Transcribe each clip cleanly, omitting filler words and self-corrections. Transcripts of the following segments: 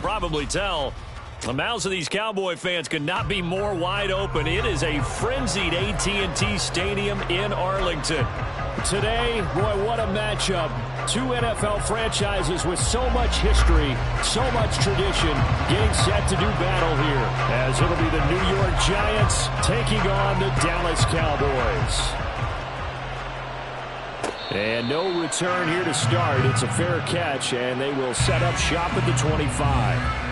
probably tell, the mouths of these Cowboy fans could not be more wide open. It is a frenzied AT&T Stadium in Arlington. Today, boy, what a matchup. Two NFL franchises with so much history, so much tradition, getting set to do battle here, as it'll be the New York Giants taking on the Dallas Cowboys. And no return here to start. It's a fair catch, and they will set up shop at the 25.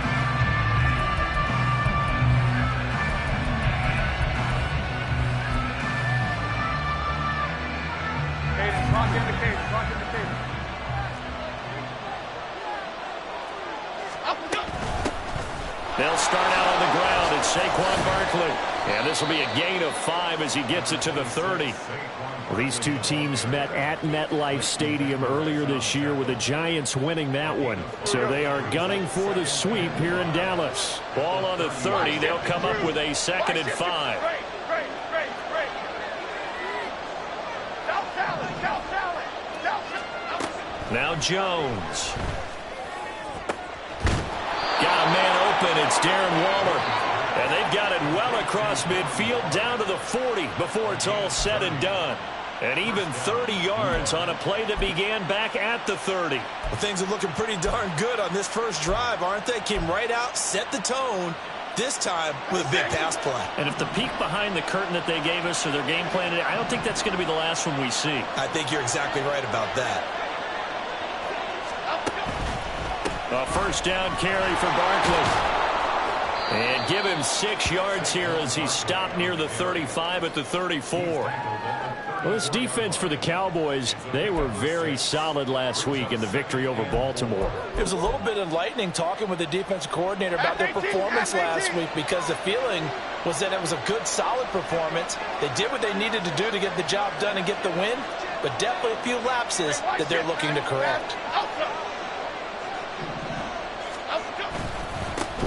They'll start out on the ground. It's Saquon Barkley. And this will be a gain of 5 as he gets it to the 30. Well, these two teams met at MetLife Stadium earlier this year with the Giants winning that one. So they are gunning for the sweep here in Dallas. Ball on the 30. They'll come up with a 2nd and 5. Now Jones. Got a man open. It's Darren Waller. And they've got it well across midfield down to the 40 before it's all said and done. And even 30 yards on a play that began back at the 30. Well, things are looking pretty darn good on this first drive, aren't they? Came right out, set the tone, this time with a big pass play. And if the peek behind the curtain that they gave us or their game plan, I don't think that's going to be the last one we see. I think you're exactly right about that. A first down carry for Barkley. And give him 6 yards here as he stopped near the 35 at the 34. Well, this defense for the Cowboys, they were very solid last week in the victory over Baltimore. It was a little bit enlightening talking with the defensive coordinator about their performance last week, because the feeling was that it was a good, solid performance. They did what they needed to do to get the job done and get the win, but definitely a few lapses that they're looking to correct.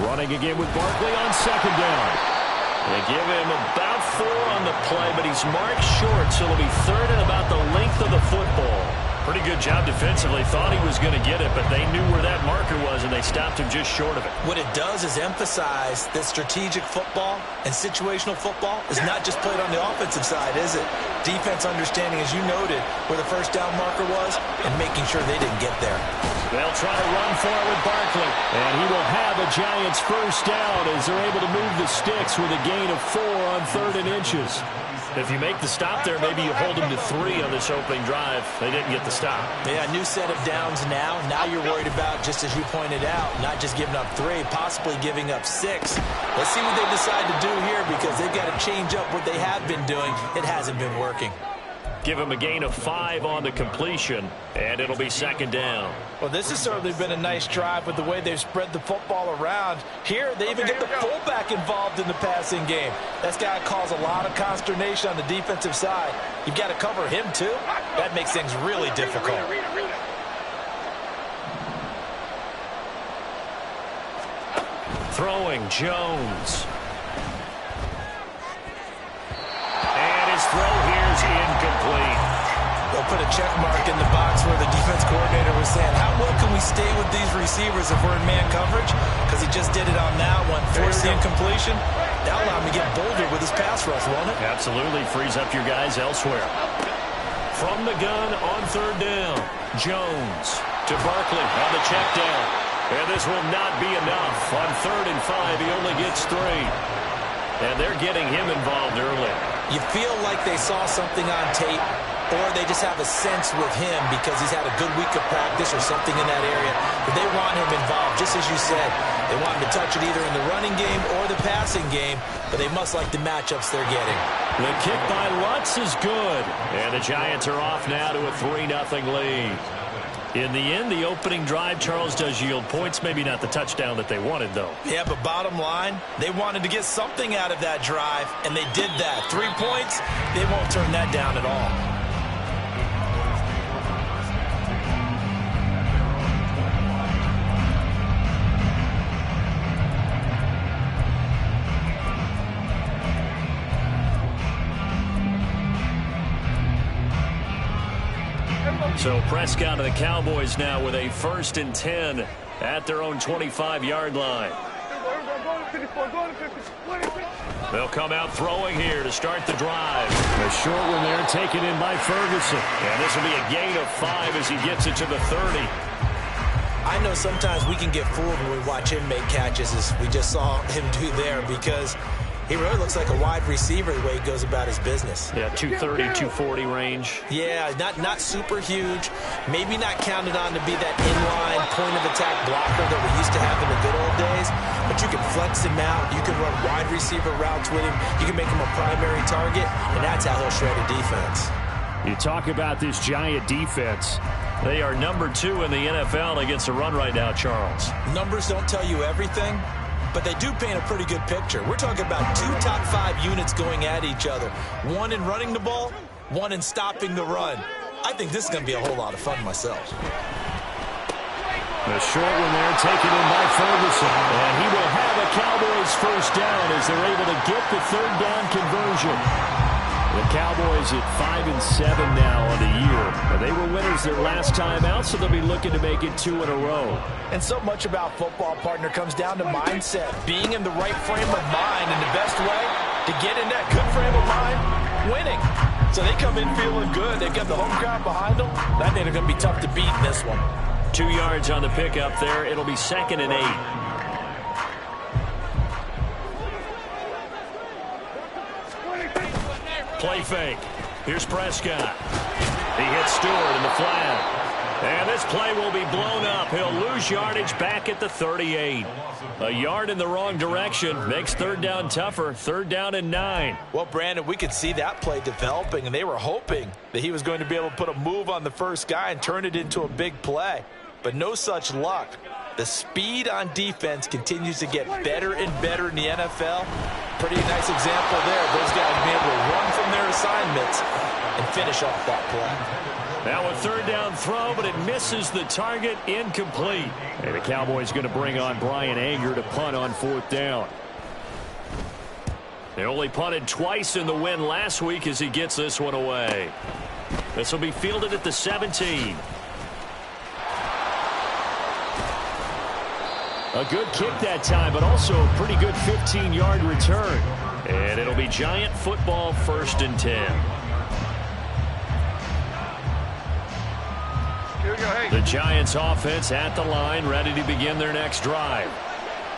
Running again with Barkley on 2nd down. They give him about 4 on the play, but he's marked short, so it'll be 3rd and about the length of the football. Pretty good job defensively. Thought he was going to get it, but they knew where that marker was, and they stopped him just short of it. What it does is emphasize that strategic football and situational football is not just played on the offensive side, is it? Defense understanding, as you noted, where the first down marker was and making sure they didn't get there. They'll try to run for it with Barkley. And he will have a Giants first down as they're able to move the sticks with a gain of 4 on 3rd and inches. If you make the stop there, maybe you hold them to 3 on this opening drive. They didn't get the stop. Yeah, new set of downs now. Now you're worried about, just as you pointed out, not just giving up 3, possibly giving up 6. Let's see what they decide to do here, because they've got to change up what they have been doing. It hasn't been working. Give him a gain of 5 on the completion, and it'll be 2nd down. Well, this has certainly been a nice drive with the way they've spread the football around. Here, they even get the fullback involved in the passing game. That's got to cause a lot of consternation on the defensive side. You've got to cover him, too. That makes things really difficult. Throwing Jones. And his throw here is incomplete. They'll put a check mark in the box where the defense coordinator was saying, how well can we stay with these receivers if we're in man coverage? Because he just did it on that one. Forced the incompletion. That'll allow him to get bolder with his pass rush, won't it? Absolutely. Frees up your guys elsewhere. From the gun on 3rd down. Jones to Barkley on the check down. And this will not be enough. On 3rd and 5, he only gets 3. And they're getting him involved early. You feel like they saw something on tape, or they just have a sense with him because he's had a good week of practice or something in that area. But they want him involved, just as you said. They want him to touch it either in the running game or the passing game, but they must like the matchups they're getting. The kick by Lutz is good. And the Giants are off now to a 3-0 lead. In the end, the opening drive, Charles, does yield points. Maybe not the touchdown that they wanted, though. Yeah, but bottom line, they wanted to get something out of that drive, and they did that. 3 points, they won't turn that down at all. So Prescott of the Cowboys now with a 1st and 10 at their own 25-yard line. They'll come out throwing here to start the drive. A short one there taken in by Ferguson. And this will be a gain of 5 as he gets it to the 30. I know sometimes we can get fooled when we watch him make catches, as we just saw him do there, because he really looks like a wide receiver the way he goes about his business. Yeah, 230, 240 range. Yeah, not super huge. Maybe not counted on to be that inline point-of-attack blocker that we used to have in the good old days. But you can flex him out. You can run wide receiver routes with him. You can make him a primary target, and that's how he'll shred a defense. You talk about this Giant defense. They are number 2 in the NFL against the run right now, Charles. Numbers don't tell you everything, but they do paint a pretty good picture. We're talking about 2 top 5 units going at each other. One in running the ball, one in stopping the run. I think this is going to be a whole lot of fun myself. The short one there taken in by Ferguson. And he will have a Cowboys first down as they're able to get the third down conversion. The Cowboys at 5-7 now on the year. They were winners their last time out, so they'll be looking to make it 2 in a row. And so much about football, partner, comes down to mindset. Being in the right frame of mind, and the best way to get in that good frame of mind, winning. So they come in feeling good. They've got the home crowd behind them. I think they're going to be tough to beat in this one. 2 yards on the pickup there. It'll be 2nd and 8. Play fake. Here's Prescott. He hits Stewart in the flat. And this play will be blown up. He'll lose yardage back at the 38. A yard in the wrong direction makes third down tougher. 3rd down and 9. Well, Brandon, we could see that play developing, and they were hoping that he was going to be able to put a move on the first guy and turn it into a big play. But no such luck. The speed on defense continues to get better and better in the NFL. Pretty nice example there. Those guys being able to run from their assignments and finish off that play. Now a 3rd down throw, but it misses the target. Incomplete. And the Cowboys going to bring on Brian Anger to punt on 4th down. They only punted twice in the win last week as he gets this one away. This will be fielded at the 17. A good kick that time, but also a pretty good 15-yard return. And it'll be Giant football, 1st and 10. The Giants offense at the line, ready to begin their next drive.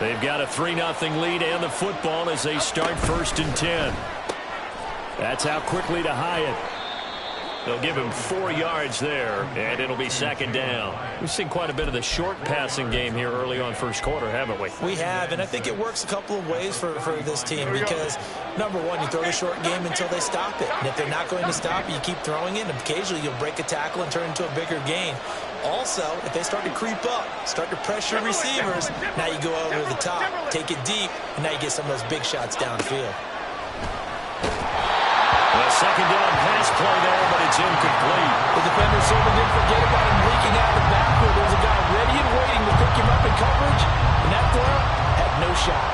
They've got a 3-0 lead and the football as they start 1st and 10. That's out quickly to Hyatt. They'll give him 4 yards there, and it'll be 2nd down. We've seen quite a bit of the short passing game here early on first quarter, haven't we? We have, and I think it works a couple of ways for this team because, number one, you throw the short game until they stop it. And if they're not going to stop it, you keep throwing it, and occasionally you'll break a tackle and turn it into a bigger gain. Also, if they start to creep up, start to pressure receivers, now you go over the top, take it deep, and now you get some of those big shots downfield. A 2nd down pass play there, but it's incomplete. The defender certainly didn't forget about him leaking out of the backfield. There's a guy ready and waiting to pick him up in coverage, and that throw had no shot.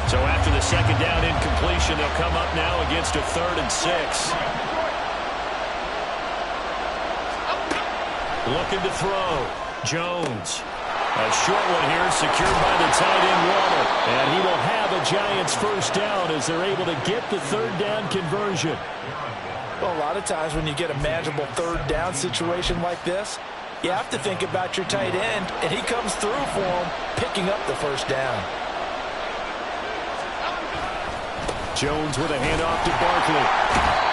So after the 2nd down incompletion, they'll come up now against a 3rd and 6. Looking to throw. Jones. A short one here secured by the tight end Waddle. And he will have a Giants first down as they're able to get the 3rd down conversion. Well, a lot of times when you get a manageable 3rd down situation like this, you have to think about your tight end, and he comes through for him, picking up the first down. Jones with a handoff to Barkley.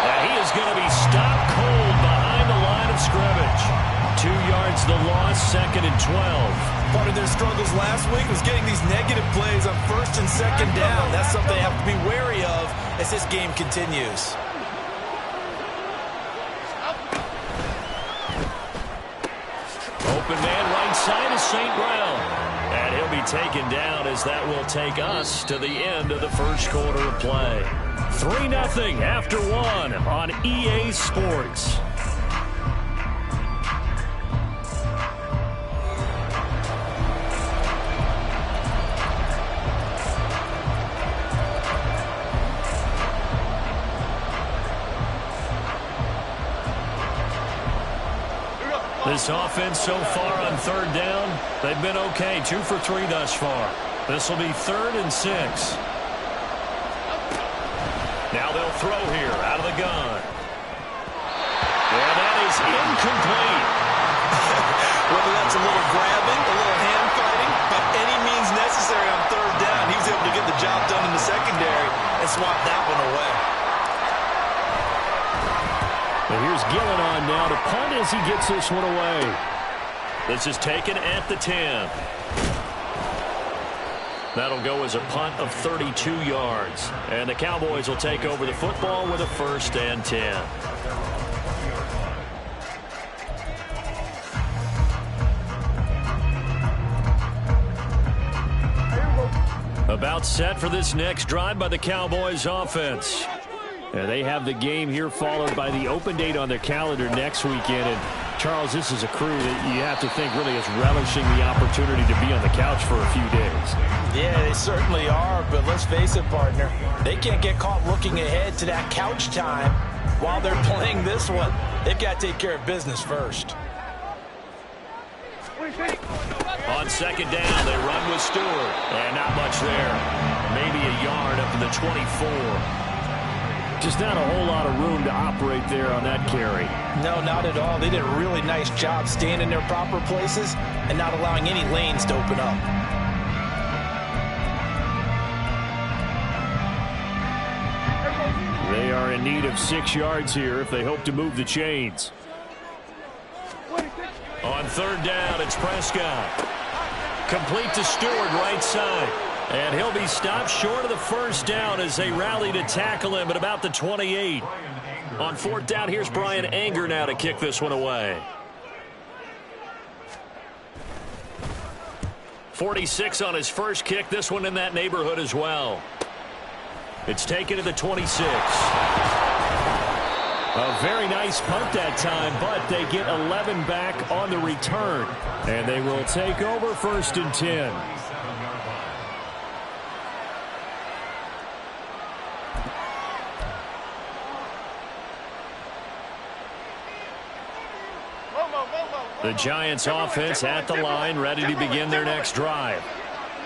And he is going to be stopped cold behind the line of scrimmage. 2 yards the loss, 2nd and 12. Part of their struggles last week was getting these negative plays on 1st and 2nd down. That's something they have to be wary of as this game continues. Open man right side is St. Brown. And he'll be taken down as that will take us to the end of the first quarter of play. 3-0 after 1 on EA Sports. This offense so far on third down, they've been okay. 2 for 3 thus far. This will be 3rd and 6. Now they'll throw here out of the gun. And that is incomplete. Whether that's a little grabbing, a little hand fighting, by any means necessary on third down, he was able to get the job done in the secondary and swat that one away. And here's Gillen on now to punt as he gets this one away. This is taken at the 10. That'll go as a punt of 32 yards. And the Cowboys will take over the football with a 1st and 10. About set for this next drive by the Cowboys offense. And they have the game here followed by the open date on their calendar next weekend. And Charles, this is a crew that you have to think really is relishing the opportunity to be on the couch for a few days. Yeah, they certainly are, but let's face it, partner. They can't get caught looking ahead to that couch time while they're playing this one. They've got to take care of business first. On 2nd down, they run with Stewart. And not much there. Maybe a yard up to the 24. Just not a whole lot of room to operate there on that carry. No, not at all. They did a really nice job staying in their proper places and not allowing any lanes to open up. They are in need of 6 yards here if they hope to move the chains. On 3rd down, it's Prescott. Complete to Stewart, right side. And he'll be stopped short of the 1st down as they rally to tackle him at about the 28. On 4th down, here's Brian Anger now to kick this one away. 46 on his first kick. This one in that neighborhood as well. It's taken to the 26. A very nice punt that time, but they get 11 back on the return. And they will take over 1st and 10. The Giants offense at the line, ready to begin their next drive.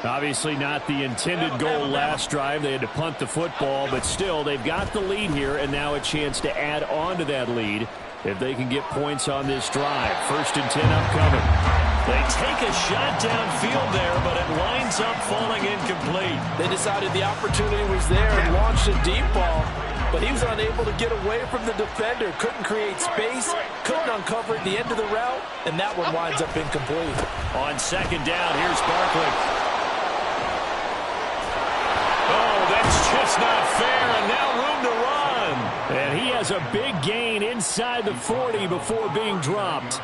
Obviously not the intended goal last drive. They had to punt the football, but still they've got the lead here and now a chance to add on to that lead if they can get points on this drive. 1st and 10 upcoming. They take a shot downfield there, but it winds up falling incomplete. They decided the opportunity was there and launched a deep ball, but he was unable to get away from the defender. Couldn't create space, couldn't uncover at the end of the route, and that one winds up incomplete. On 2nd down, here's Barkley. Oh, that's just not fair, and now room to run. And he has a big gain inside the 40 before being dropped.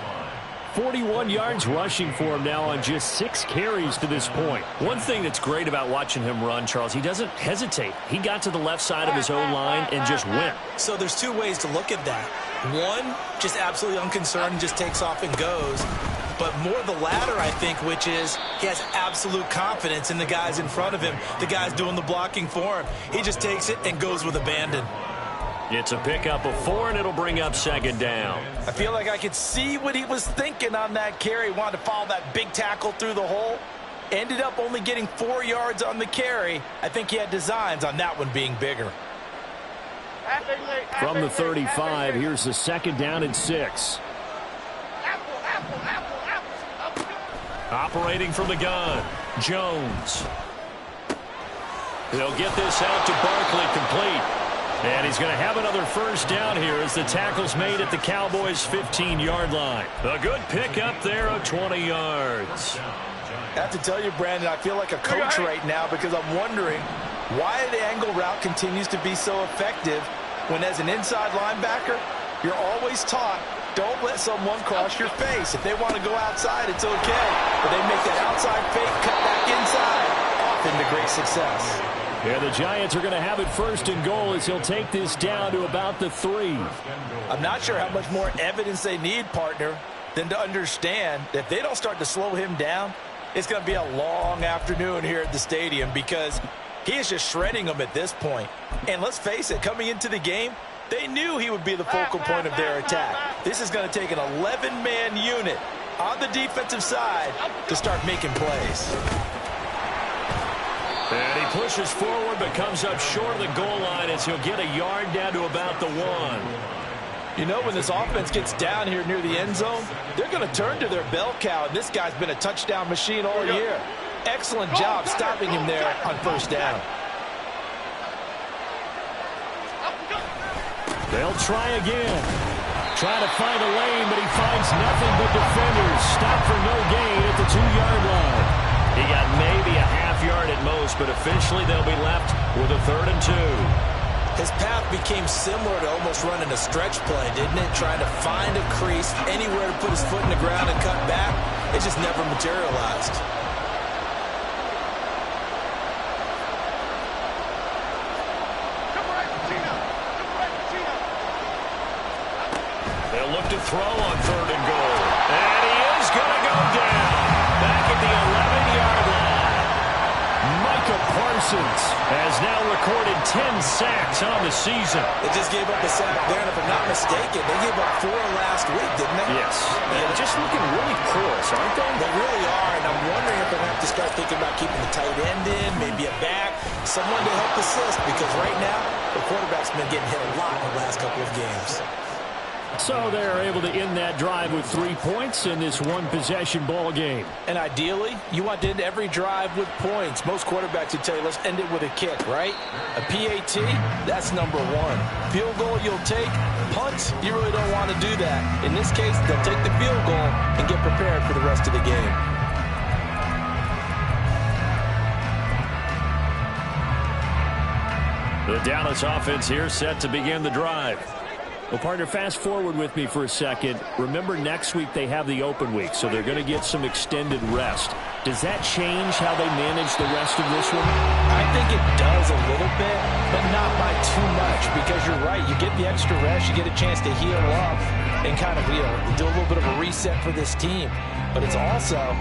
41 yards rushing for him now on just 6 carries to this point. One thing that's great about watching him run, Charles, he doesn't hesitate. He got to the left side of his own line and just went. So there's 2 ways to look at that. One, just absolutely unconcerned, just takes off and goes. But more the latter, I think, which is he has absolute confidence in the guys in front of him, the guys doing the blocking for him. He just takes it and goes with abandon. It's a pickup of 4, and it'll bring up 2nd down. I feel like I could see what he was thinking on that carry. Wanted to follow that big tackle through the hole. Ended up only getting 4 yards on the carry. I think he had designs on that one being bigger. From the 35, here's the 2nd down and 6. Operating from the gun, Jones. They'll get this out to Barkley, complete. And he's going to have another 1st down here as the tackle's made at the Cowboys' 15-yard line. A good pickup there of 20 yards. I have to tell you, Brandon, I feel like a coach right now because I'm wondering why the angle route continues to be so effective when as an inside linebacker, you're always taught, don't let someone cross your face. If they want to go outside, it's okay. But they make that outside fake, cut back inside, off into great success. Yeah, the Giants are going to have it 1st and goal as he'll take this down to about the 3. I'm not sure how much more evidence they need, partner, than to understand that if they don't start to slow him down, it's going to be a long afternoon here at the stadium because he is just shredding them at this point. And let's face it, coming into the game, They knew he would be the focal point of their attack. This is going to take an 11-man unit on the defensive side to start making plays. And he pushes forward but comes up short of the goal line as he'll get a yard down to about the 1. You know, when this offense gets down here near the end zone, they're going to turn to their bell cow, and this guy's been a touchdown machine all year. Excellent job stopping him there on first down. They'll try again. Trying to find a lane, but he finds nothing but defenders. Stop for no gain at the 2-yard line. He got maybe a half yard at most, but officially they'll be left with a 3rd and 2. His path became similar to almost running a stretch play, didn't it? Trying to find a crease, anywhere to put his foot in the ground and cut back. It just never materialized. They'll look to throw on 3rd and goal. And he is going to go down. Back at the 11-yard line. Micah Parsons has now recorded 10 sacks on the season. They just gave up a sack there, and if I'm not mistaken, they gave up 4 last week, didn't they? Yes. They're just looking really porous, aren't they? They really are, and I'm wondering if they're going to have to start thinking about keeping the tight end in, maybe a back, someone to help assist, because right now, the quarterback's been getting hit a lot in the last couple of games. So they're able to end that drive with 3 points in this one-possession ball game. And ideally, you want to end every drive with points. Most quarterbacks would tell you, let's end it with a kick, right? A PAT, that's number 1. Field goal you'll take. Punts, you really don't want to do that. In this case, they'll take the field goal and get prepared for the rest of the game. The Dallas offense here set to begin the drive. Well, partner, fast forward with me for a second. Remember, next week they have the open week, so they're going to get some extended rest. Does that change how they manage the rest of this one? I think it does a little bit, but not by too much, because you're right. You get the extra rest, you get a chance to heal up and kind of do a little bit of a reset for this team. But it's also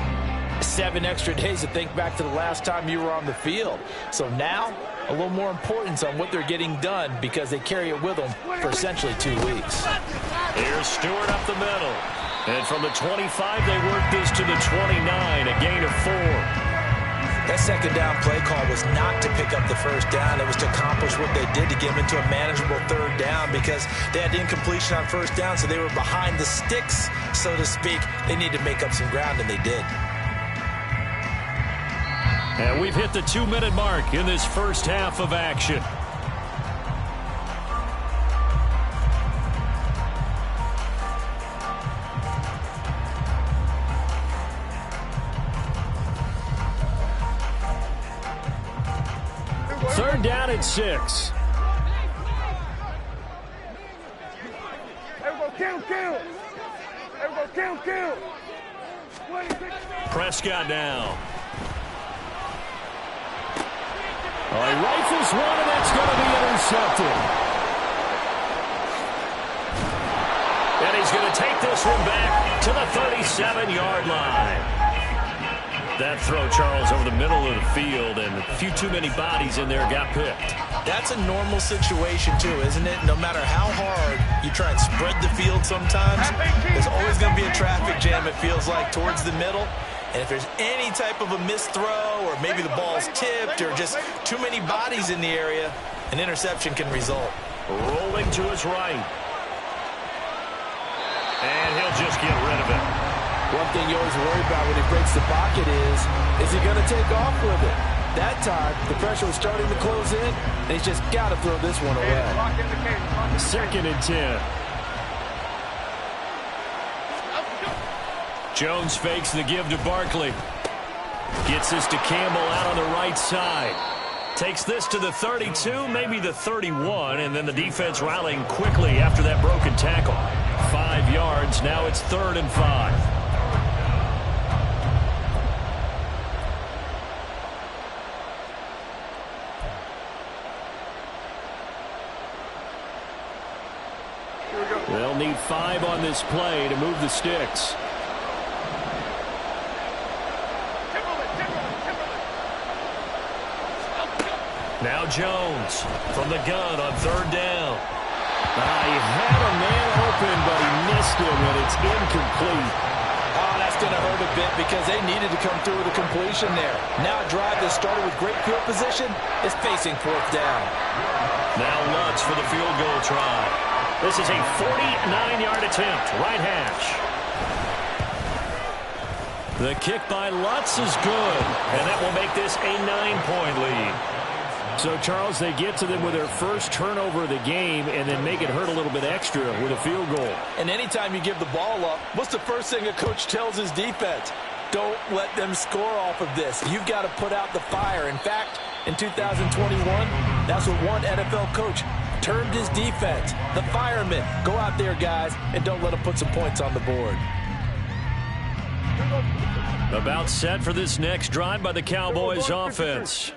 7 extra days to think back to the last time you were on the field. So now, a little more importance on what they're getting done because they carry it with them for essentially 2 weeks. Here's Stewart up the middle. And from the 25, they work this to the 29, a gain of 4. That second down play call was not to pick up the first down. It was to accomplish what they did to get them into a manageable 3rd down because they had incompletion on first down, so they were behind the sticks, so to speak. They needed to make up some ground, and they did. And we've hit the 2-minute mark in this first half of action. Third down at 6. Prescott now. Oh, he rifles one, and that's going to be intercepted. And he's going to take this one back to the 37-yard line. That throw, Charles, over the middle of the field, and a few too many bodies in there got picked. That's a normal situation, too, isn't it? No matter how hard you try and spread the field sometimes, there's always going to be a traffic jam, it feels like, towards the middle. And if there's any type of a missed throw or maybe the ball's tipped or just too many bodies in the area, an interception can result. Rolling to his right. And he'll just get rid of it. One thing you always worry about when he breaks the pocket is he going to take off with it? That time, the pressure was starting to close in, and he's just got to throw this one away. 2nd and 10. Jones fakes the give to Barkley. Gets this to Campbell out on the right side. Takes this to the 32, maybe the 31, and then the defense rallying quickly after that broken tackle. 5 yards, now it's 3rd and 5. They'll need 5 on this play to move the sticks. Now Jones from the gun on 3rd down. He had a man open, but he missed him, and it's incomplete. Oh, that's going to hurt a bit because they needed to come through with a completion there. Now a drive that started with great field position is facing fourth down. Now Lutz for the field goal try. This is a 49-yard attempt, right hash. The kick by Lutz is good, and that will make this a 9-point lead. So, Charles, they get to them with their first turnover of the game and then make it hurt a little bit extra with a field goal. And anytime you give the ball up, what's the first thing a coach tells his defense? Don't let them score off of this. You've got to put out the fire. In fact, in 2021, that's what one NFL coach termed his defense. The firemen. Go out there, guys, and don't let them put some points on the board. About set for this next drive by the Cowboys offense.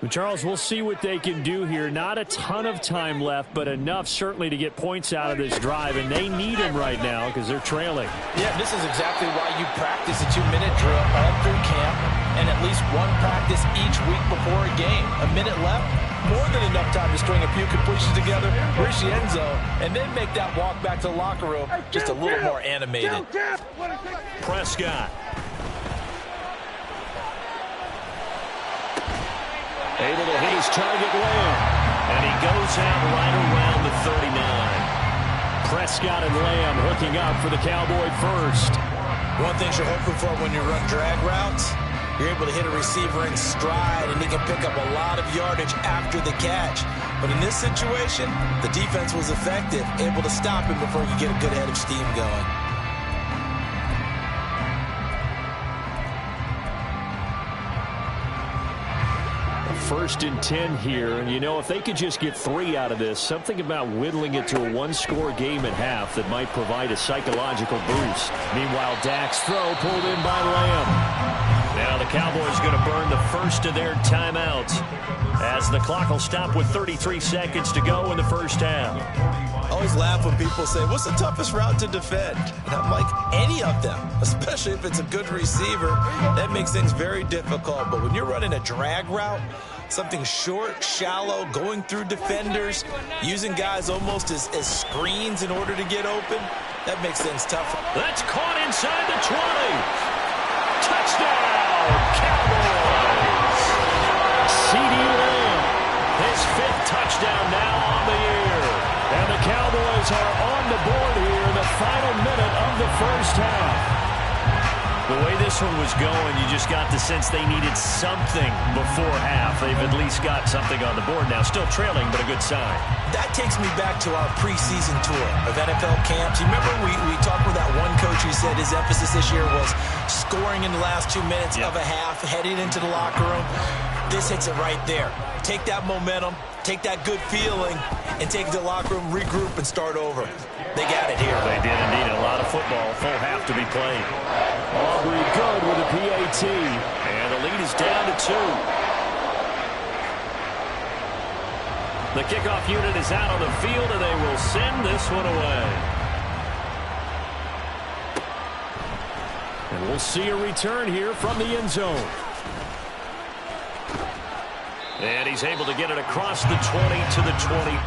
Charles, we'll see what they can do here. Not a ton of time left, but enough certainly to get points out of this drive, and they need them right now because they're trailing. Yeah, this is exactly why you practice a 2-minute drill all through camp and at least one practice each week before a game. A minute left, more than enough time to string a few completions together, reach the end zone, and then make that walk back to the locker room just a little more animated. Prescott. Able to hit his target Lamb. And he goes out right around the 39. Prescott and Lamb hooking up for the Cowboy first. One thing you're hoping for when you run drag routes, you're able to hit a receiver in stride, and he can pick up a lot of yardage after the catch. But in this situation, the defense was effective, able to stop him before he could get a good head of steam going. First and 10 here, and you know, if they could just get 3 out of this, something about whittling it to a one-score game at half that might provide a psychological boost. Meanwhile, Dak's throw pulled in by Lamb. Now the Cowboys going to burn the first of their timeouts as the clock will stop with 33 seconds to go in the first half. I always laugh when people say, what's the toughest route to defend? And I'm like, any of them, especially if it's a good receiver. That makes things very difficult. But when you're running a drag route, something short, shallow, going through defenders, using guys almost as screens in order to get open, that makes things tougher. That's caught inside the 20. Touchdown, Cowboys. C.D. Lamb, his 5th touchdown now on the year. And the Cowboys are on the board here in the final minute of the first half. The way this one was going, you just got the sense they needed something before half. They've at least got something on the board now. Still trailing, but a good sign. That takes me back to our preseason tour of NFL camps. You remember we talked with that one coach who said his emphasis this year was scoring in the last 2 minutes of a half, heading into the locker room. This hits it right there. Take that momentum, take that good feeling, and take it to the locker room, regroup, and start over. They got it here. They did indeed. A lot of football, full half to be played. Aubrey good with a PAT, and the lead is down to 2. The kickoff unit is out on the field, and they will send this one away. And we'll see a return here from the end zone. And he's able to get it across the 20 to the 20.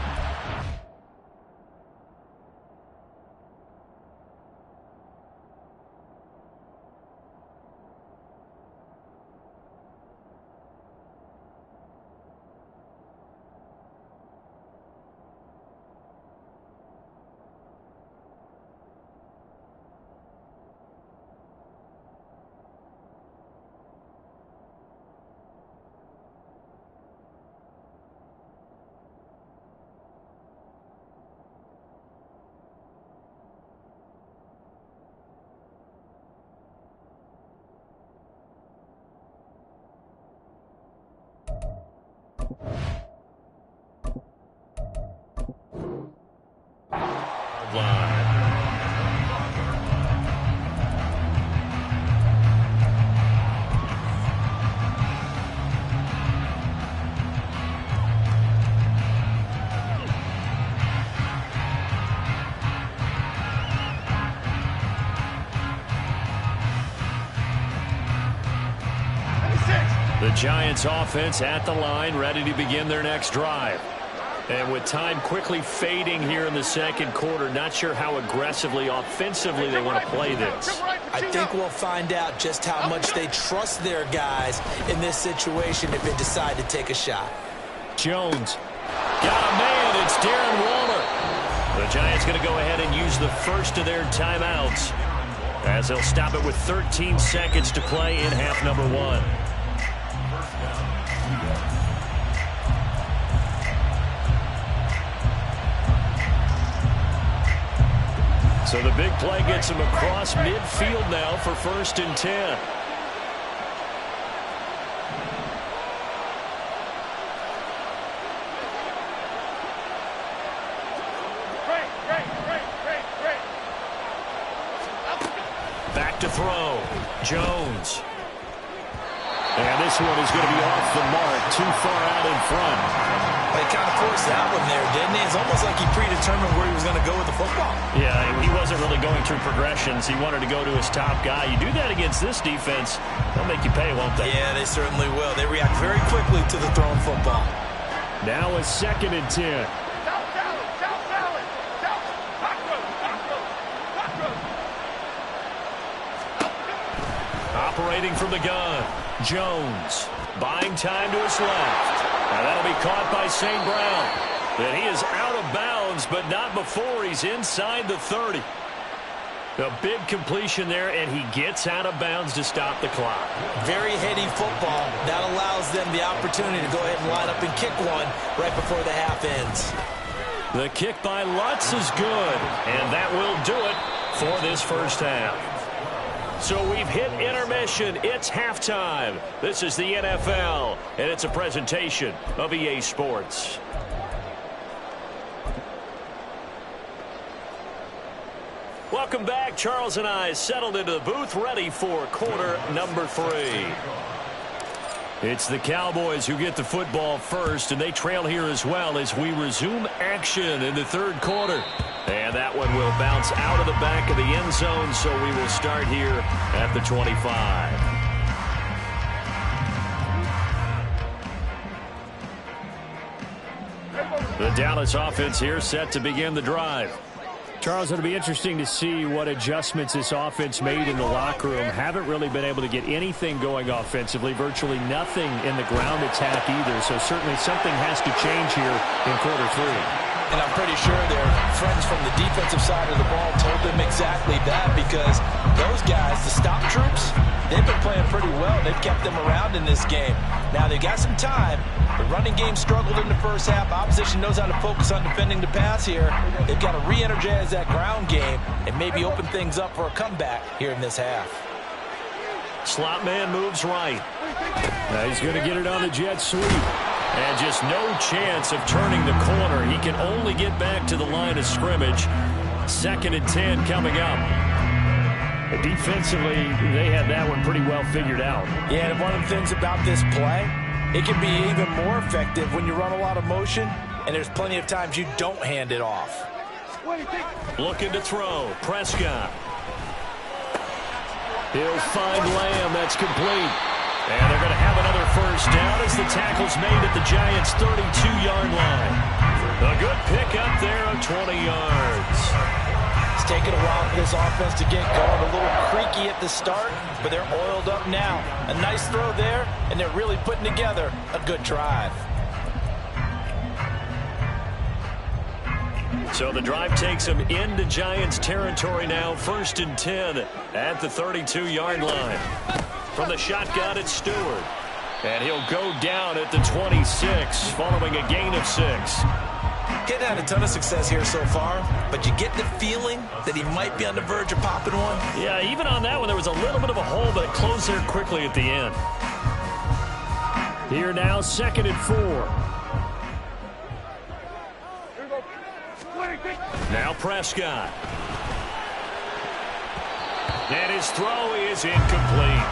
The Giants offense at the line, ready to begin their next drive. And with time quickly fading here in the second quarter, not sure how aggressively, offensively they want to play this. I think we'll find out just how much they trust their guys in this situation if they decide to take a shot. Jones. Got a man. It's Darren Waller. The Giants going to go ahead and use the first of their timeouts as they'll stop it with 13 seconds to play in half number 1. So the big play gets him across midfield now for 1st and 10. Back to throw. Jones. And this one is going to be off the mark, too far out in front. They kind of forced that one there, didn't he? It's almost like he predetermined where he was going to go with the football. Yeah, he wasn't really going through progressions. He wanted to go to his top guy. You do that against this defense, they'll make you pay, won't they? Yeah, they certainly will. They react very quickly to the thrown football. Now a 2nd and 10. Operating from the gun. Jones buying time to his left. Now that'll be caught by St. Brown. And he is out of bounds, but not before he's inside the 30. A big completion there, and he gets out of bounds to stop the clock. Very heady football. That allows them the opportunity to go ahead and line up and kick one right before the half ends. The kick by Lutz is good, and that will do it for this first half. So we've hit intermission. It's halftime. This is the NFL, and it's a presentation of EA Sports. Welcome back. Charles and I settled into the booth, ready for quarter number 3. It's the Cowboys who get the football first, and they trail here as well as we resume action in the third quarter. And that one will bounce out of the back of the end zone, so we will start here at the 25. The Dallas offense here set to begin the drive. Charles, it'll be interesting to see what adjustments this offense made in the locker room. Haven't really been able to get anything going offensively, virtually nothing in the ground attack either. So certainly something has to change here in quarter 3. And I'm pretty sure their friends from the defensive side of the ball told them exactly that, because those guys, the stop troops, they've been playing pretty well. They've kept them around in this game. Now they've got some time. The running game struggled in the first half. Opposition knows how to focus on defending the pass here. They've got to re-energize that ground game and maybe open things up for a comeback here in this half. Slot man moves right. Now he's going to get it on the jet sweep. And just no chance of turning the corner. He can only get back to the line of scrimmage. 2nd and 10 coming up. Defensively, they have that one pretty well figured out. Yeah, and one of the things about this play, it can be even more effective when you run a lot of motion, and there's plenty of times you don't hand it off. Looking to throw. Prescott. He'll find Lamb. That's complete. And they're going to have another first down as the tackle's made at the Giants' 32-yard line. A good pickup there of 20 yards. It's taken a while for this offense to get going. A little creaky at the start, but they're oiled up now. A nice throw there, and they're really putting together a good drive. So the drive takes them into Giants territory now. 1st and 10 at the 32-yard line. From the shotgun, it's Stewart. And he'll go down at the 26 following a gain of 6. He's had a ton of success here so far, but you get the feeling that he might be on the verge of popping one. Yeah, even on that one, there was a little bit of a hole, but it closed there quickly at the end. Here now, 2nd and 4. Now Prescott. And his throw is incomplete.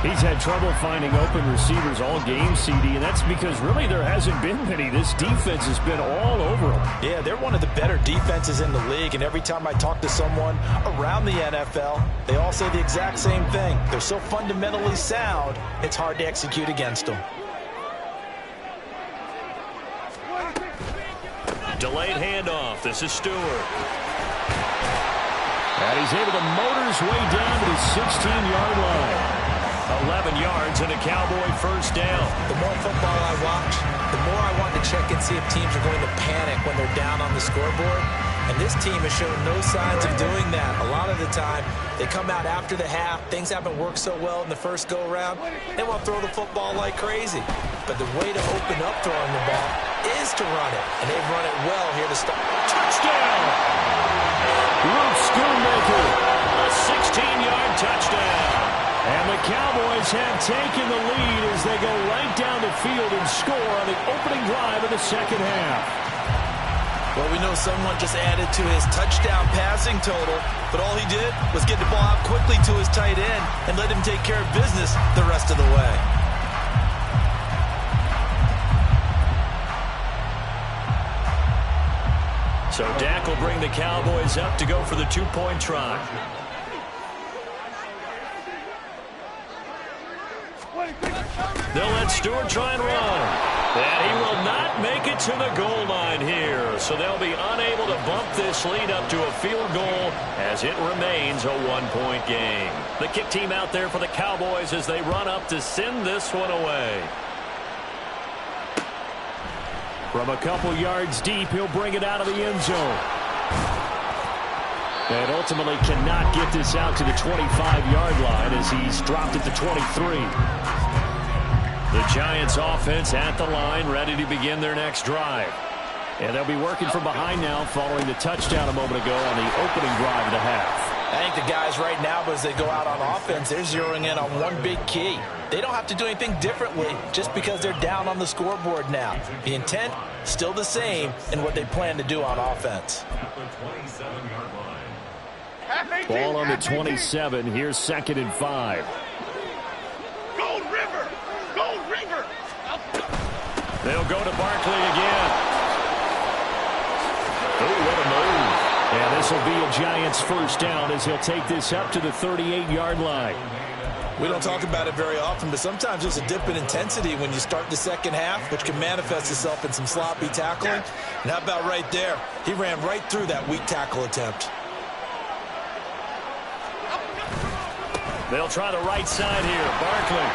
He's had trouble finding open receivers all game, CD, and that's because really there hasn't been many. This defense has been all over them. Yeah, they're one of the better defenses in the league, and every time I talk to someone around the NFL, they all say the exact same thing. They're so fundamentally sound, it's hard to execute against them. Delayed handoff. This is Stewart. And he's able to motor his way down to the 16-yard line. 11 yards and a Cowboy first down. The more football I watch, the more I want to check and see if teams are going to panic when they're down on the scoreboard. And this team has shown no signs of doing that. A lot of the time, they come out after the half. Things haven't worked so well in the first go-around. They want to throw the football like crazy. But the way to open up throwing the ball is to run it. And they've run it well here to start. Touchdown! Luke Schoonmaker, a 16-yard touchdown. And the Cowboys have taken the lead as they go right down the field and score on the opening drive of the second half. Well, we know someone just added to his touchdown passing total, but all he did was get the ball out quickly to his tight end and let him take care of business the rest of the way. So Dak will bring the Cowboys up to go for the two-point try. They'll let Stewart try and run. And he will not make it to the goal line here. So they'll be unable to bump this lead up to a field goal as it remains a one-point game. The kick team out there for the Cowboys as they run up to send this one away. From a couple yards deep, he'll bring it out of the end zone. And ultimately cannot get this out to the 25-yard line as he's dropped at the 23. The Giants offense at the line, ready to begin their next drive. And they'll be working from behind now following the touchdown a moment ago on the opening drive of the half. I think the guys right now, as they go out on offense, they're zeroing in on one big key. They don't have to do anything differently just because they're down on the scoreboard now. The intent, still the same in what they plan to do on offense. Ball on the 27. Here's 2nd and 5. Gold River! Gold River! They'll go to Barkley again. Oh, what a move. And this will be a Giants first down as he'll take this up to the 38-yard line. We don't talk about it very often, but sometimes there's a dip in intensity when you start the second half, which can manifest itself in some sloppy tackling. And how about right there? He ran right through that weak tackle attempt. They'll try the right side here. Barkley.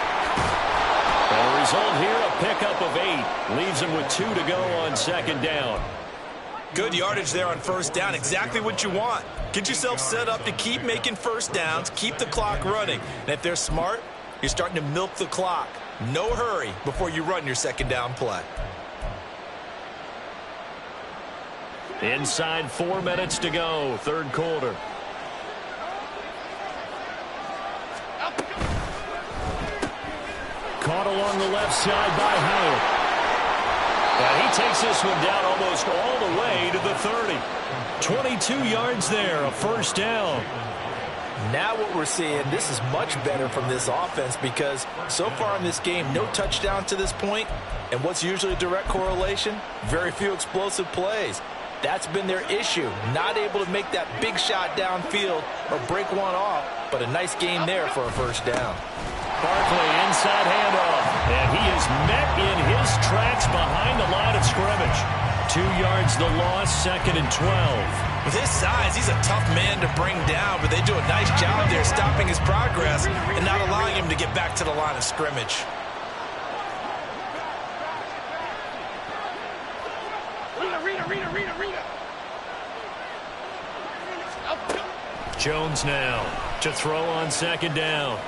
And the result here, a pickup of 8. Leaves him with 2 to go on second down. Good yardage there on first down. Exactly what you want. Get yourself set up to keep making first downs, keep the clock running. And if they're smart, you're starting to milk the clock. No hurry before you run your second down play. Inside 4 minutes to go, third quarter. Caught along the left side by Howard. And he takes this one down almost all the way to the 30. 22 yards there, a first down. Now what we're seeing, this is much better from this offense because so far in this game, no touchdown to this point. And what's usually a direct correlation? Very few explosive plays. That's been their issue. Not able to make that big shot downfield or break one off, but a nice game there for a first down. Barkley inside handoff, and he is met in his tracks behind the line of scrimmage. 2 yards the loss, 2nd and 12. With his size, he's a tough man to bring down, but they do a nice job there stopping his progress and not allowing him to get back to the line of scrimmage. Jones now to throw on second down.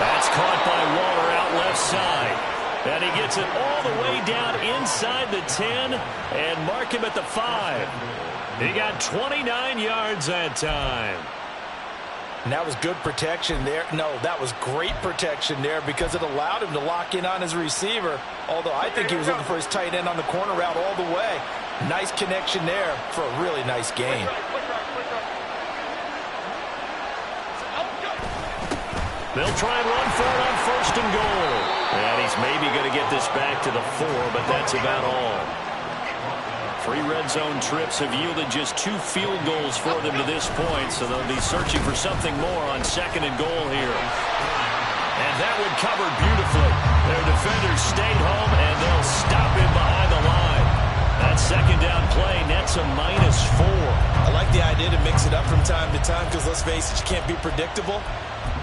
That's caught by Waller out left side. And he gets it all the way down inside the 10 and mark him at the 5. He got 29 yards that time. And that was good protection there. No, that was great protection there because it allowed him to lock in on his receiver. Although I think he was looking for his tight end on the corner route all the way. Nice connection there for a really nice gain. They'll try and run for it on first and goal. And he's maybe going to get this back to the 4, but that's about all. 3 red zone trips have yielded just 2 field goals for them to this point, so they'll be searching for something more on second and goal here. And that one covered beautifully. Their defenders stayed home, and they'll stop him behind the line. That second down play nets a -4. I like the idea to mix it up from time to time because, let's face it, you can't be predictable.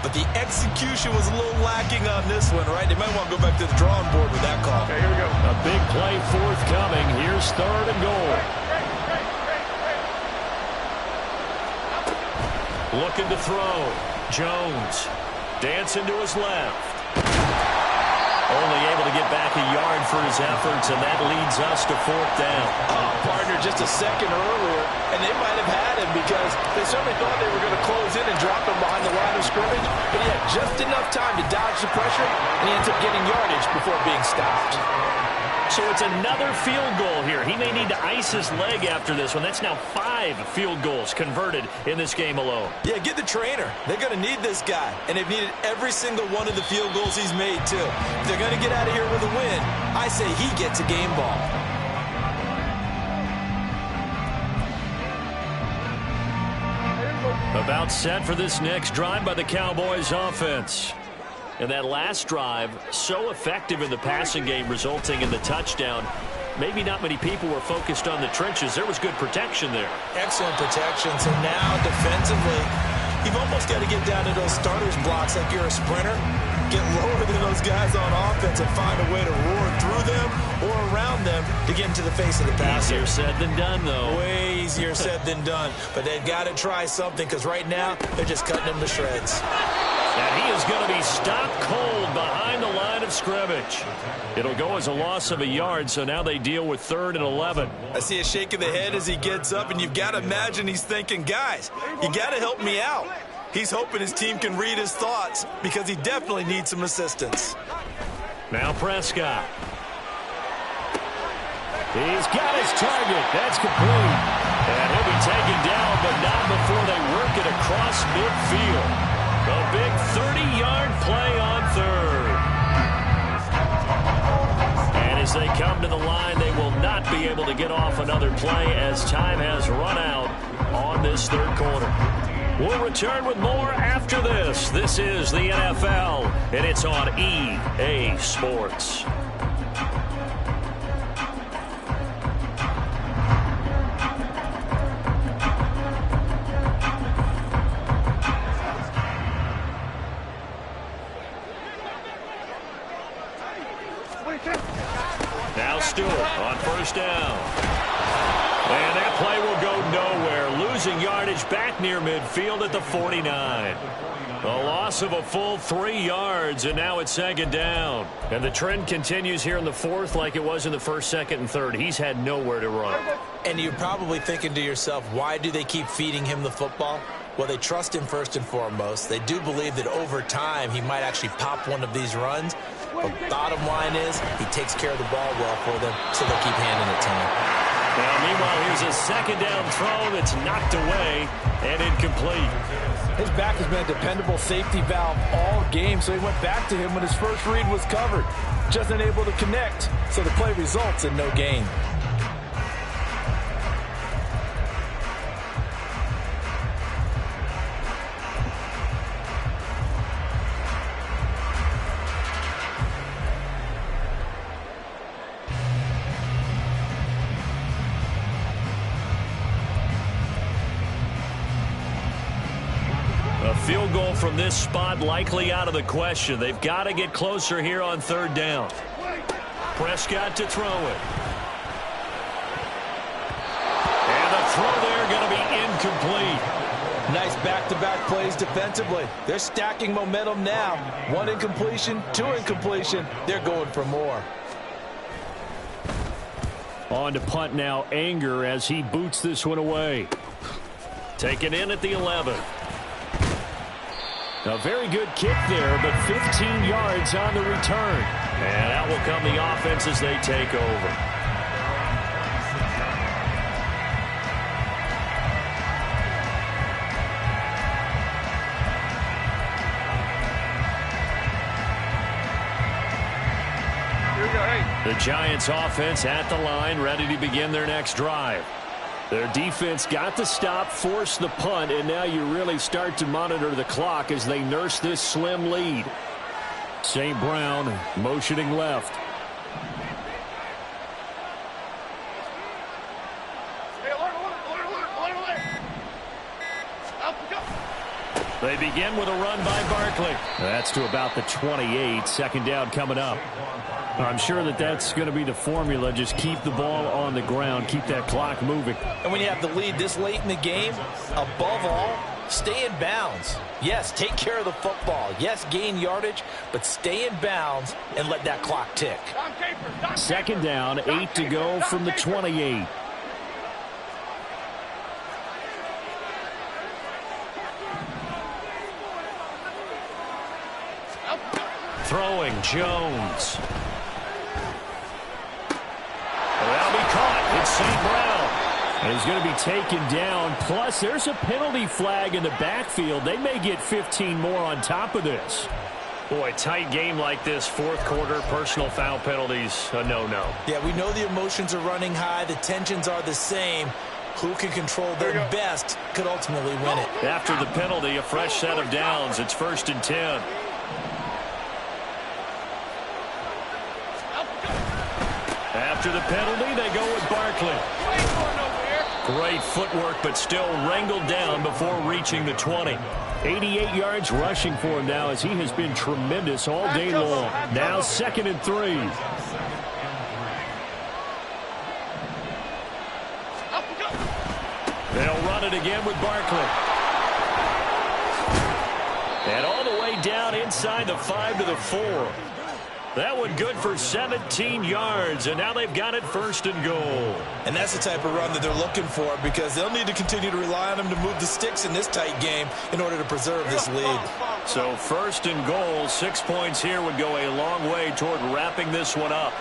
But the execution was a little lacking on this one, right? They might want to go back to the drawing board with that call. Okay, here we go. A big play forthcoming. Here's 3rd and goal. Looking to throw. Jones. Dancing to his left. Only able to get back a yard for his efforts, and that leads us to 4th down. Oh, partner, just a second earlier, and they might have had him because they certainly thought they were going to close in and drop him behind the line of scrimmage, but he had just enough time to dodge the pressure, and he ends up getting yardage before being stopped. So it's another field goal here. He may need to ice his leg after this one. That's now 5 field goals converted in this game alone. Yeah, get the trainer. They're going to need this guy, and they've needed every single one of the field goals he's made, too. If they're going to get out of here with a win, I say he gets a game ball. About set for this next drive by the Cowboys offense. And that last drive, so effective in the passing game, resulting in the touchdown. Maybe not many people were focused on the trenches. There was good protection there. Excellent protection. So now, defensively, you've almost got to get down to those starters blocks like you're a sprinter. Get lower than those guys on offense and find a way to roar through them or around them to get into the face of the passer. Easier said than done, though. Way easier said than done. But they've got to try something because right now, they're just cutting them to shreds. And he is going to be stopped cold behind the line of scrimmage. It'll go as a loss of a yard, so now they deal with 3rd and 11. I see a shake of the head as he gets up, and you've got to imagine he's thinking, guys, you got to help me out. He's hoping his team can read his thoughts because he definitely needs some assistance. Now Prescott. He's got his target. That's complete. And he'll be taken down, but not before they work it across midfield. A big 30-yard play on 3rd. And as they come to the line, they will not be able to get off another play as time has run out on this 3rd quarter. We'll return with more after this. This is the NFL, and it's on EA Sports. Now Stewart on 1st down. And that play will go nowhere. Losing yardage back near midfield at the 49. A loss of a full 3 yards, and now it's 2nd down. And the trend continues here in the 4th like it was in the 1st, 2nd, and 3rd. He's had nowhere to run. And you're probably thinking to yourself, why do they keep feeding him the football? Well, they trust him first and foremost. They do believe that over time he might actually pop one of these runs. But bottom line is he takes care of the ball well for them, so they'll keep handing it to him. Now, meanwhile, here's a 2nd down throw that's knocked away and incomplete. His back has been a dependable safety valve all game, so he went back to him when his first read was covered. Just unable to connect, so the play results in no gain. A field goal from this spot likely out of the question. They've got to get closer here on 3rd down. Prescott to throw it. And the throw there going to be incomplete. Nice back-to-back plays defensively. They're stacking momentum now. 1 incompletion, 2 incompletion. They're going for more. On to punt now, Anger, as he boots this one away. Taken in at the 11. A very good kick there, but 15 yards on the return. And out will come the offense as they take over. The Giants offense at the line, ready to begin their next drive. Their defense got the stop, forced the punt, and now you really start to monitor the clock as they nurse this slim lead. St. Brown motioning left. They begin with a run by Barkley. That's to about the 28. Second down coming up. I'm sure that's going to be the formula. Just keep the ball on the ground. Keep that clock moving. And when you have the lead this late in the game, above all, stay in bounds. Yes, take care of the football. Yes, gain yardage, but stay in bounds and let that clock tick. Second down, 8 to go from the 28. Throwing Jones. That'll be caught. It's St. Brown. And he's going to be taken down. Plus, there's a penalty flag in the backfield. They may get 15 more on top of this. Boy, tight game like this, fourth quarter, personal foul penalties, a no-no. Yeah, we know the emotions are running high. The tensions are the same. Who can control them best could ultimately win it. After the penalty, a fresh set of downs. It's 1st and 10. After the penalty, they go with Barkley. Great footwork, but still wrangled down before reaching the 20. 88 yards rushing for him now as he has been tremendous all day long. Now 2nd and 3. They'll run it again with Barkley. And all the way down inside the 5 to the 4. That one good for 17 yards, and now they've got it 1st and goal. And that's the type of run that they're looking for because they'll need to continue to rely on him to move the sticks in this tight game in order to preserve this lead. So 1st and goal, 6 points here would go a long way toward wrapping this one up.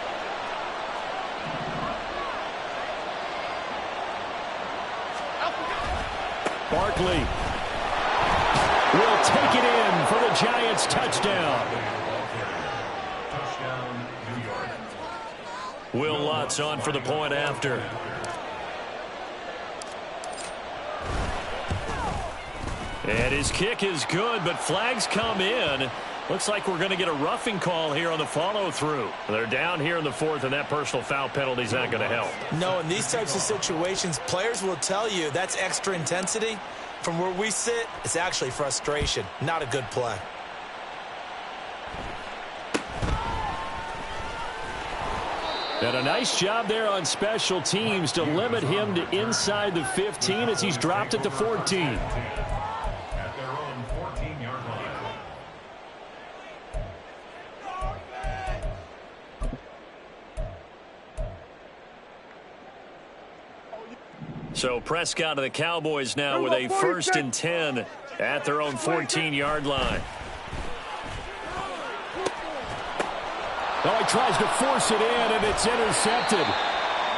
Barkley will take it in for the Giants touchdown. Will Lutz on for the point after. And his kick is good, but flags come in. Looks like we're going to get a roughing call here on the follow-through. They're down here in the 4th, and that personal foul penalty is not going to help. No, in these types of situations, players will tell you that's extra intensity. From where we sit, it's actually frustration. Not a good play. And a nice job there on special teams to limit him to inside the 15 as he's dropped at the 14. At their own 14-yard line. So Prescott and the Cowboys now with a 1st and 10 at their own 14-yard line. Oh, he tries to force it in, and it's intercepted.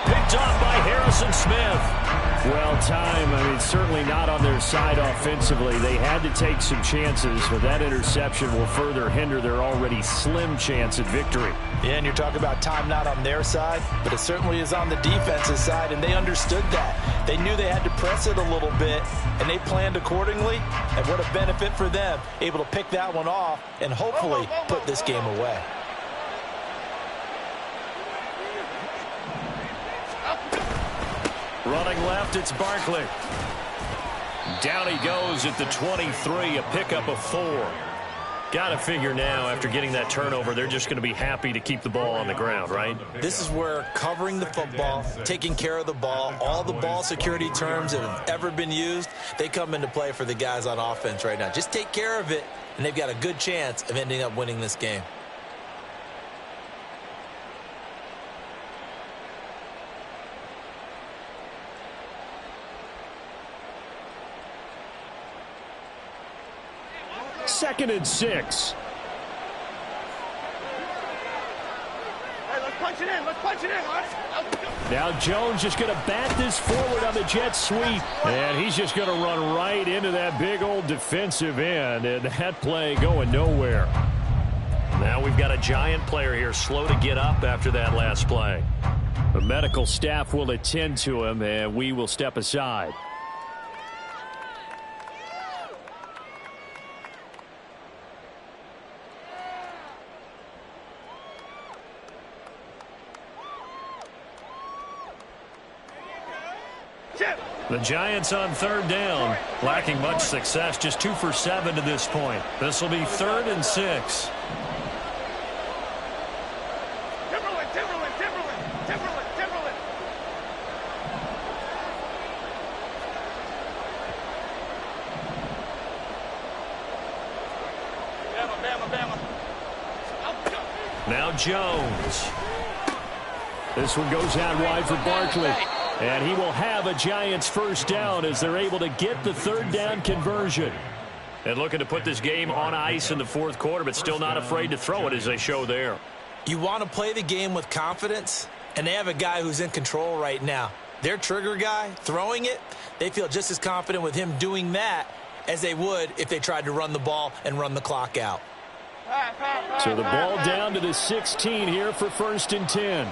Picked off by Harrison Smith. Well timed. I mean, certainly not on their side offensively. They had to take some chances, but that interception will further hinder their already slim chance at victory. Yeah, and you're talking about time not on their side, but it certainly is on the defensive side, and they understood that. They knew they had to press it a little bit, and they planned accordingly, and what a benefit for them, able to pick that one off and hopefully put this game away. Running left, it's Barkley. Down he goes at the 23, a pickup of 4. Got to figure now, after getting that turnover, they're just going to be happy to keep the ball on the ground, right? This is where covering the football, taking care of the ball, all the ball security terms that have ever been used, they come into play for the guys on offense right now. Just take care of it, and they've got a good chance of ending up winning this game. Second and 6. Hey, let's punch it in. Let's punch it in. Now Jones just going to bat this forward on the jet sweep. And he's just going to run right into that big old defensive end. And that play going nowhere. Now we've got a Giant player here slow to get up after that last play. The medical staff will attend to him, and we will step aside. The Giants on third down, lacking much success, just 2 for 7 to this point. This will be 3rd and 6. Now Jones. This one goes out wide for Barkley. And he will have a Giants first down as they're able to get the 3rd down conversion. And looking to put this game on ice in the 4th quarter, but still not afraid to throw it as they show there. You want to play the game with confidence, and they have a guy who's in control right now. Their trigger guy, throwing it, they feel just as confident with him doing that as they would if they tried to run the ball and run the clock out. So the ball down to the 16 here for 1st and 10.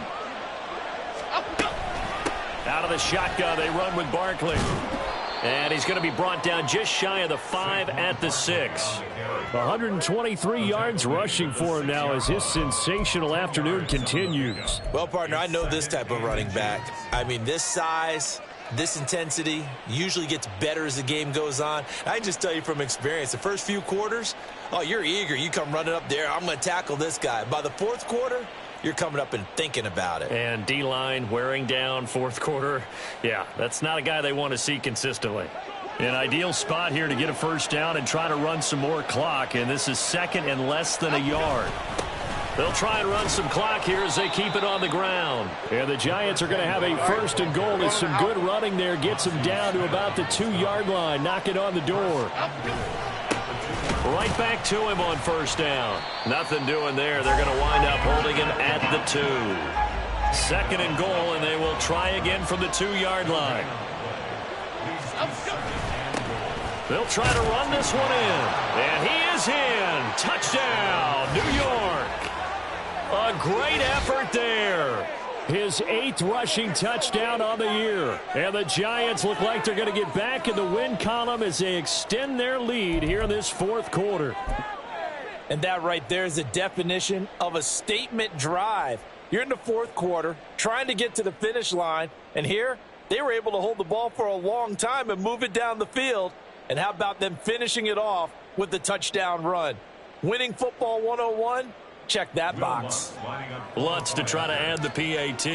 Out of the shotgun, they run with Barkley. And he's going to be brought down just shy of the 5 at the 6. 123 yards rushing for him now as his sensational afternoon continues. Well, partner, I know this type of running back. I mean, this size, this intensity usually gets better as the game goes on. I can just tell you from experience, the first few quarters, oh, you're eager. You come running up there, I'm going to tackle this guy. By the 4th quarter, you're coming up and thinking about it. And D-line wearing down 4th quarter. Yeah, that's not a guy they want to see consistently. An ideal spot here to get a first down and try to run some more clock. And this is 2nd and less than a yard. They'll try and run some clock here as they keep it on the ground. And the Giants are going to have a 1st and goal as some good running there gets them down to about the 2-yard line. Knock it on the door. Right back to him on 1st down. Nothing doing there. They're going to wind up holding him at the 2. 2nd and goal, and they will try again from the 2-yard line. They'll try to run this one in. And he is in. Touchdown, New York. A great effort there. His 8th rushing touchdown on the year. And the Giants look like they're going to get back in the win column as they extend their lead here in this 4th quarter. And that right there is the definition of a statement drive. You're in the 4th quarter, trying to get to the finish line. And here, they were able to hold the ball for a long time and move it down the field. And how about them finishing it off with the touchdown run? Winning football 101? Check that box. Lutz to try to add the PAT.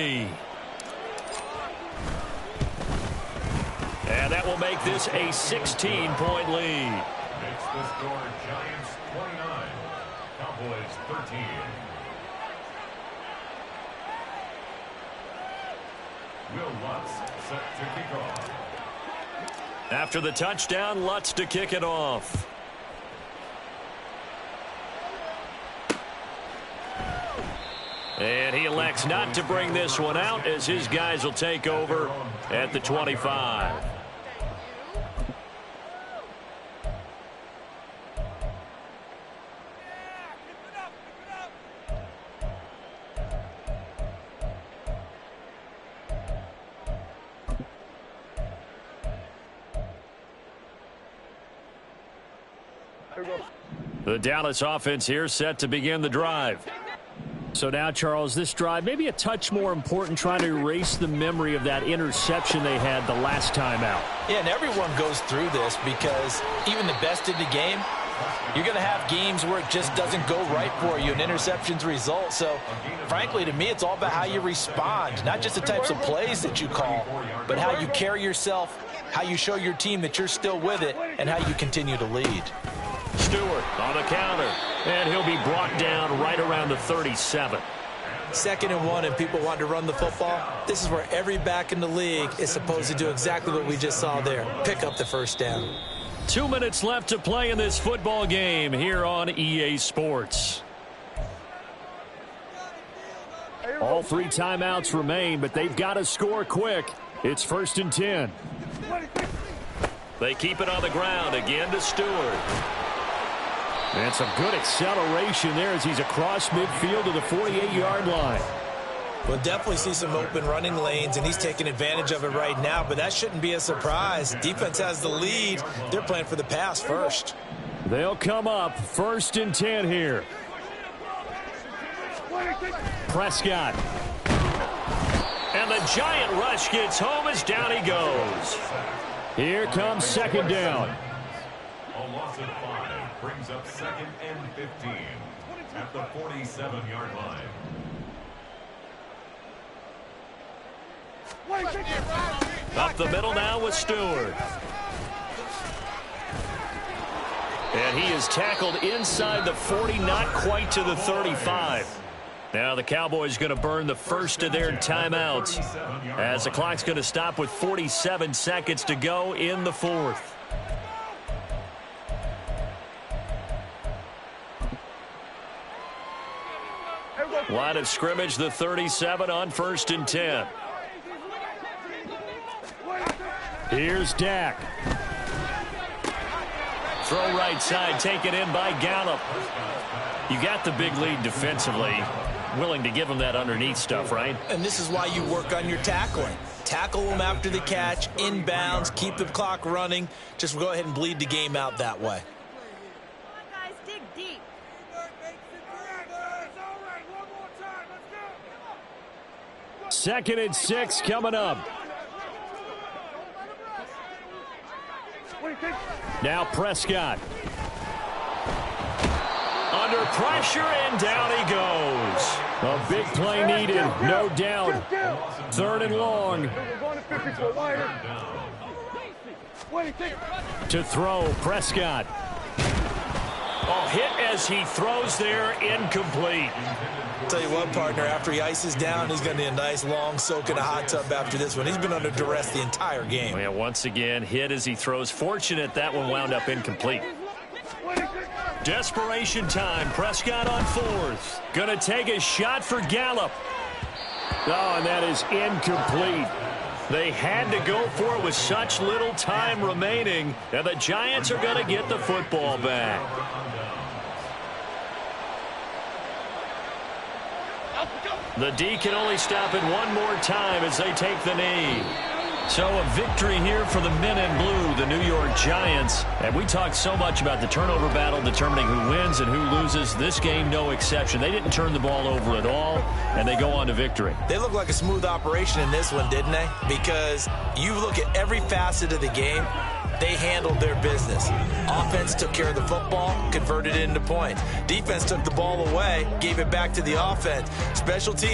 And that will make this a 16-point lead. Makes the score Giants 29, Cowboys 13. Will Lutz set to kick off. After the touchdown, Lutz to kick it off. And he elects not to bring this one out as his guys will take over at the 25. The Dallas offense here set to begin the drive. So now, Charles, this drive maybe a touch more important, trying to erase the memory of that interception they had the last time out. Yeah, and everyone goes through this because even the best in the game, you're going to have games where it just doesn't go right for you, and interceptions result. So, frankly, to me, it's all about how you respond, not just the types of plays that you call, but how you carry yourself, how you show your team that you're still with it, and how you continue to lead. Stewart on the counter, and he'll be brought down right around the 37. 2nd and 1, and people want to run the football. This is where every back in the league is supposed to do exactly what we just saw there. Pick up the first down. 2 minutes left to play in this football game here on EA Sports. All 3 timeouts remain, but they've got to score quick. It's 1st and 10. They keep it on the ground again to Stewart. And some good acceleration there as he's across midfield to the 48-yard line. We'll definitely see some open running lanes, and he's taking advantage of it right now, but that shouldn't be a surprise. Defense has the lead. They're playing for the pass first. They'll come up 1st and 10 here. Prescott. And the giant rush gets home as down he goes. Here comes second down. A loss of 5 brings up second and 15 at the 47-yard line. Up the middle now with Stewart. And he is tackled inside the 40, not quite to the 35. Now the Cowboys going to burn the first of their timeouts as the clock's going to stop with 47 seconds to go in the fourth. Line of scrimmage, the 37 on 1st and 10. Here's Dak. Throw right side, taken in by Gallup. You got the big lead defensively. Willing to give him that underneath stuff, right? And this is why you work on your tackling. Tackle them after the catch, inbounds, keep the clock running. Just go ahead and bleed the game out that way. Come on, guys, dig deep. 2nd and 6 coming up. Now Prescott. Under pressure, and down he goes. A big play needed, no doubt. 3rd and long. To throw, Prescott. Oh, hit as he throws there, incomplete. Tell you what, partner, after he ices down, he's going to need a nice long soak in a hot tub after this one. He's been under duress the entire game. Yeah, once again, hit as he throws. Fortunate that one wound up incomplete. Desperation time. Prescott on 4th. Gonna take a shot for Gallup. Oh, and that is incomplete. They had to go for it with such little time remaining. And the Giants are going to get the football back. The D can only stop it one more time as they take the knee. So a victory here for the men in blue, the New York Giants. And we talked so much about the turnover battle determining who wins and who loses. This game, no exception. They didn't turn the ball over at all, and they go on to victory. They look like a smooth operation in this one, didn't they? Because you look at every facet of the game, they handled their business. Offense took care of the football, converted it into points. Defense took the ball away, gave it back to the offense. Special teams